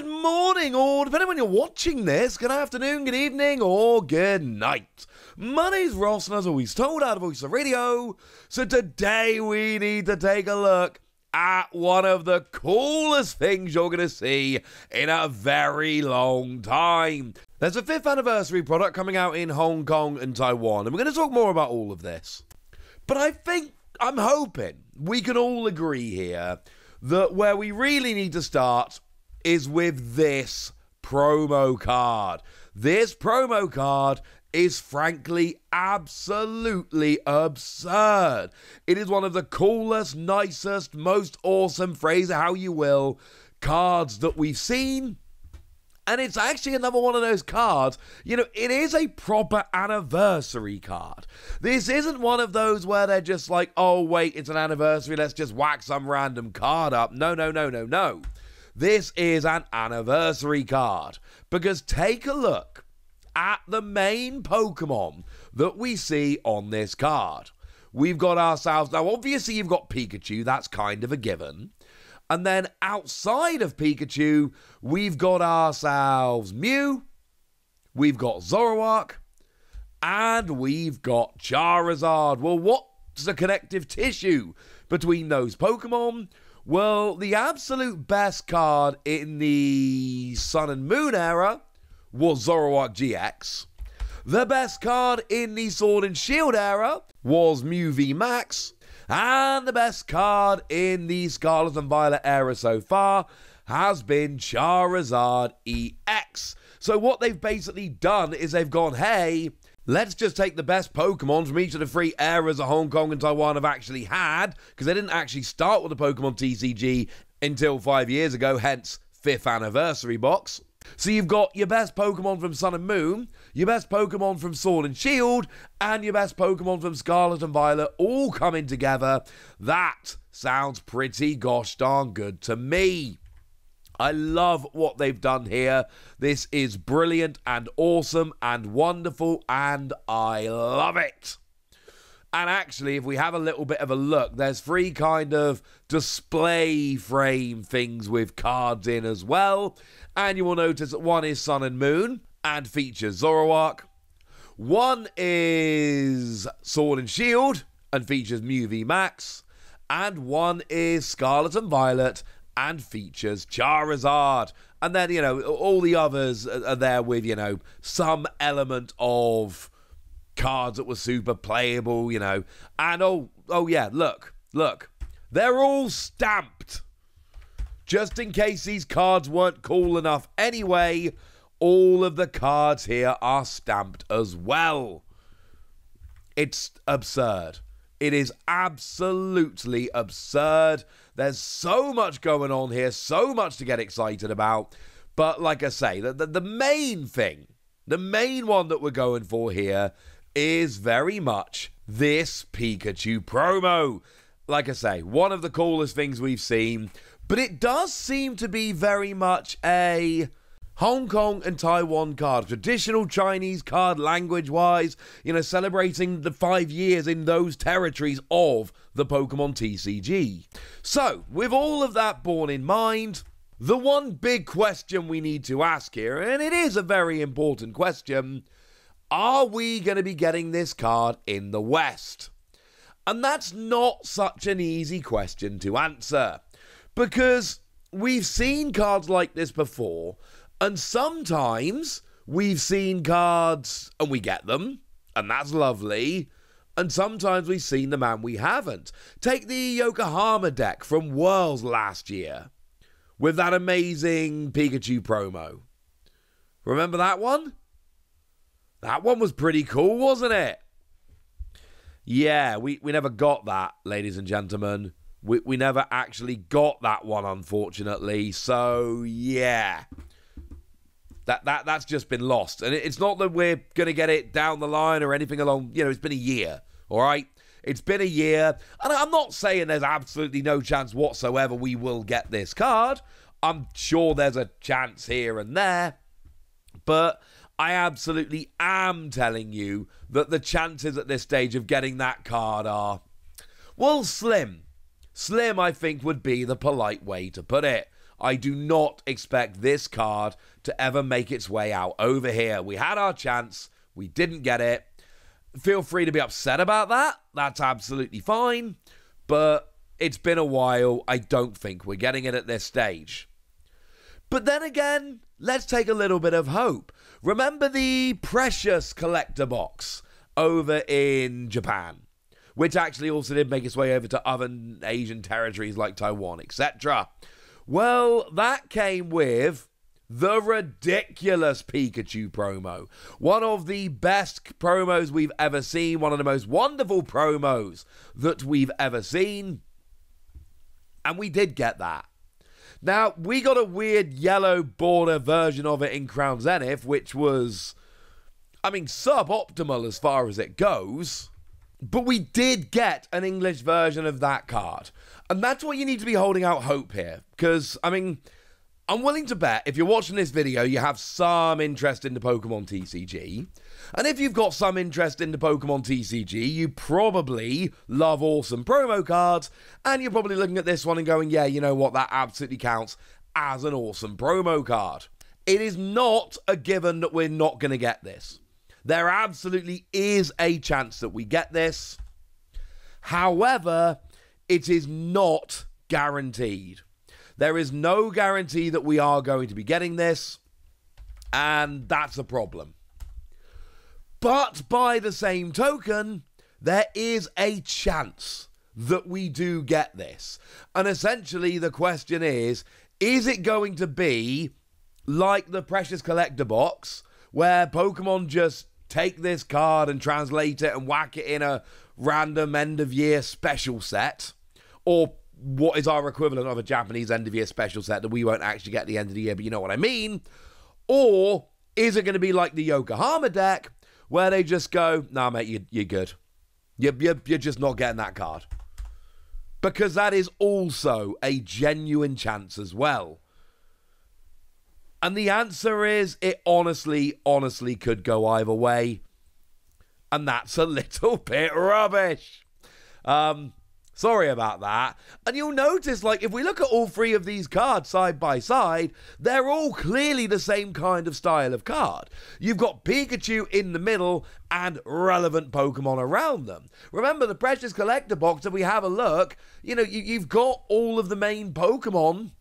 Good morning, or depending on when you're watching this, good afternoon, good evening, or good night. My name's Ross, and as always told, out of Voice of Radio. So today we need to take a look at one of the coolest things you're going to see in a very long time. There's a 5th anniversary product coming out in Hong Kong and Taiwan, and we're going to talk more about all of this. But I'm hoping we can all agree here that where we really need to start is with this promo card. This promo card is frankly absolutely absurd. It is one of the coolest, nicest, most awesome, phrase it how you will, cards that we've seen. And it's actually another one of those cards, it is a proper anniversary card. This isn't one of those where they're just like, oh wait, it's an anniversary, let's just whack some random card up. No. This is an anniversary card, because take a look at the main Pokemon that we see on this card. We've got ourselves, now obviously you've got Pikachu, that's kind of a given. And then outside of Pikachu, we've got ourselves Mew, we've got Zoroark, and we've got Charizard. Well, what's the connective tissue between those Pokemon? Well, the absolute best card in the Sun and Moon era was Zoroark GX. The best card in the Sword and Shield era was Mew V Max. And the best card in the Scarlet and Violet era so far has been Charizard EX. So what they've basically done is they've gone, hey, let's just take the best Pokemon from each of the 3 eras that Hong Kong and Taiwan have actually had, because they didn't actually start with the Pokemon TCG until 5 years ago, hence 5th anniversary box. So you've got your best Pokemon from Sun and Moon, your best Pokemon from Sword and Shield, and your best Pokemon from Scarlet and Violet all coming together. That sounds pretty gosh darn good to me. I love what they've done here. This is brilliant and awesome and wonderful, and I love it. And actually, if we have a little bit of a look, there's 3 kind of display frame things with cards in as well. And you will notice that one is Sun and Moon and features Zoroark. One is Sword and Shield and features Mew V Max. And one is Scarlet and Violet and features Charizard. And then, all the others are there with, some element of cards that were super playable, and oh yeah, look, they're all stamped. Just in case these cards weren't cool enough anyway, all of the cards here are stamped as well. It's absurd. It is absolutely absurd. There's so much going on here, so much to get excited about, but like I say, the main thing, the main one that we're going for here is very much this Pikachu promo. Like I say, one of the coolest things we've seen, but it does seem to be very much a Hong Kong and Taiwan card. Traditional Chinese card language-wise, celebrating the 5 years in those territories of the Pokemon TCG. So, with all of that borne in mind, the one big question we need to ask here, and it is a very important question, are we going to be getting this card in the West? And that's not such an easy question to answer, because we've seen cards like this before, and sometimes we've seen cards and we get them, and that's lovely, and sometimes we've seen them and we haven't. Take the Yokohama deck from Worlds last year, with that amazing Pikachu promo. Remember that one? That one was pretty cool, wasn't it? Yeah, we never got that, ladies and gentlemen. We never actually got that one, unfortunately. So, yeah. That's just been lost. And it's not that we're going to get it down the line or anything along. It's been a year, all right? It's been a year. And I'm not saying there's absolutely no chance whatsoever we will get this card. I'm sure there's a chance here and there. But I absolutely am telling you that the chances at this stage of getting that card are, well, slim. Slim, I think, would be the polite way to put it. I do not expect this card to ever make its way out over here. We had our chance. We didn't get it. Feel free to be upset about that. That's absolutely fine. But it's been a while. I don't think we're getting it at this stage. But then again, let's take a little bit of hope. Remember the Precious Collector box over in Japan, which actually also did make its way over to other Asian territories like Taiwan, etc. Well, that came with the ridiculous Pikachu promo. One of the best promos we've ever seen, one of the most wonderful promos that we've ever seen. And we did get that. Now, we got a weird yellow border version of it in Crown Zenith, which was, I mean, suboptimal as far as it goes. But we did get an English version of that card. And that's what you need to be holding out hope here. Because, I mean, I'm willing to bet if you're watching this video, you have some interest in the Pokemon TCG. And if you've got some interest in the Pokemon TCG, you probably love awesome promo cards. And you're probably looking at this one and going, yeah, you know what, that absolutely counts as an awesome promo card. It is not a given that we're not going to get this. There absolutely is a chance that we get this. However, it is not guaranteed. There is no guarantee that we are going to be getting this, and that's a problem. But by the same token, there is a chance that we do get this. And essentially the question is it going to be like the Precious Collector box, where Pokemon just take this card and translate it and whack it in a random end-of-year special set, or what is our equivalent of a Japanese end-of-year special set that we won't actually get at the end of the year, but you know what I mean? Or is it going to be like the Yokohama deck, where they just go, nah, mate, you're good. You're just not getting that card. Because that is also a genuine chance as well. And the answer is, it honestly could go either way. And that's a little bit rubbish. Sorry about that. And you'll notice, like, if we look at all three of these cards side by side, they're all clearly the same kind of style of card. You've got Pikachu in the middle and relevant Pokemon around them. Remember, the Precious Collector box, if we have a look, you know, you've got all of the main Pokemon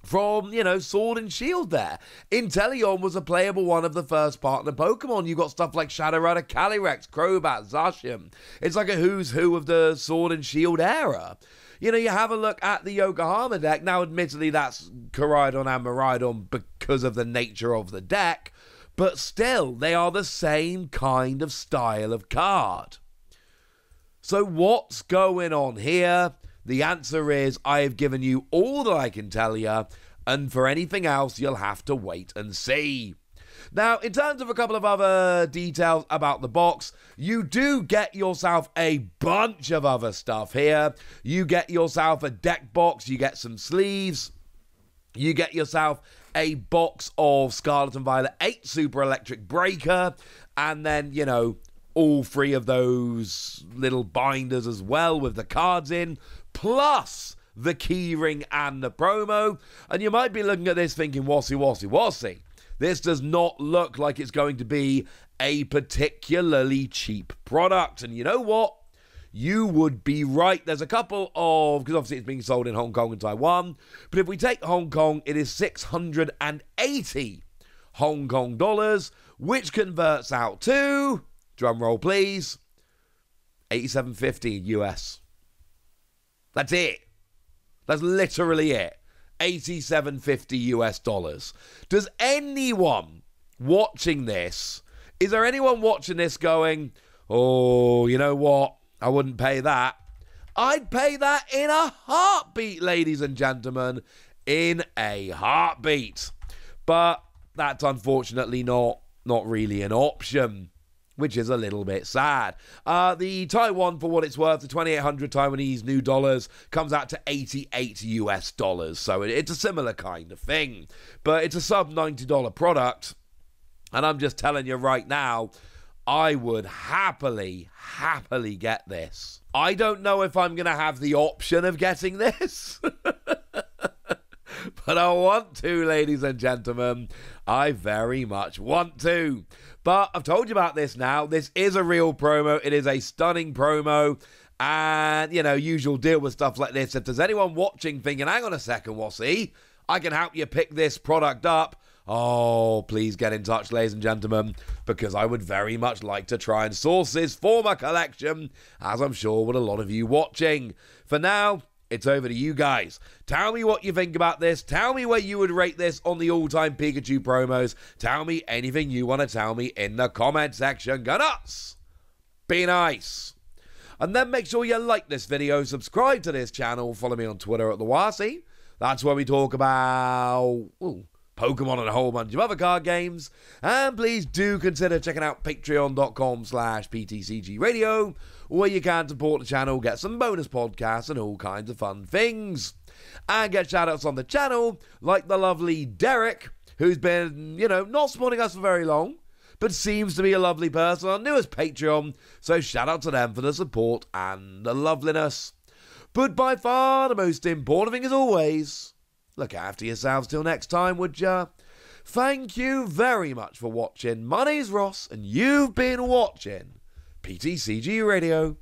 from, you know, Sword and Shield there. Inteleon was a playable one of the first partner Pokemon. You got stuff like Shadow Rider, Calyrex, Crobat, Zacian. It's like a who's who of the Sword and Shield era. You know, you have a look at the Yokohama deck. Now, admittedly, that's Koraidon and Miraidon because of the nature of the deck. But still, they are the same kind of style of card. So what's going on here? The answer is, I have given you all that I can tell you, and for anything else, you'll have to wait and see. Now, in terms of a couple of other details about the box, you do get yourself a bunch of other stuff here. You get yourself a deck box, you get some sleeves, you get yourself a box of Scarlet and Violet 8 Super Electric Breaker, and then, you know, all three of those little binders as well with the cards in, plus the keyring and the promo. And you might be looking at this thinking, wassy. This does not look like it's going to be a particularly cheap product. And you know what? You would be right. There's a couple of, because obviously it's being sold in Hong Kong and Taiwan, but if we take Hong Kong, it is 680 Hong Kong dollars, which converts out to, drum roll please, 87.50 US. That's it. That's literally it. 87.50 US dollars. Does anyone watching this, is there anyone watching this going, oh, you know what? I wouldn't pay that. I'd pay that in a heartbeat, ladies and gentlemen. In a heartbeat. But that's unfortunately not really an option, which is a little bit sad. The Taiwan, for what it's worth, the 2,800 Taiwanese new dollars comes out to 88 US dollars. So it's a similar kind of thing. But it's a sub $90 product. And I'm just telling you right now, I would happily get this. I don't know if I'm going to have the option of getting this. But I want to, ladies and gentlemen. I very much want to. But I've told you about this now. This is a real promo. It is a stunning promo. And, usual deal with stuff like this. If there's anyone watching thinking, hang on a second, Wassy, I can help you pick this product up. Oh, please get in touch, ladies and gentlemen, because I would very much like to try and source this for my collection, as I'm sure would a lot of you watching. For now, it's over to you guys. Tell me what you think about this. Tell me where you would rate this on the all-time Pikachu promos. Tell me anything you want to tell me in the comment section. Go nuts! Be nice! And then make sure you like this video, subscribe to this channel, follow me on Twitter at the Wassy. That's where we talk about Pokemon and a whole bunch of other card games. And please do consider checking out patreon.com/PTCG Radio, where you can support the channel, get some bonus podcasts and all kinds of fun things. And get shoutouts on the channel, like the lovely Derek, who's been, not supporting us for very long, but seems to be a lovely person, our newest Patreon. So shout out to them for the support and the loveliness. But by far the most important thing as always, look after yourselves till next time, would ya? Thank you very much for watching. My name's Ross, and you've been watching PTCG Radio.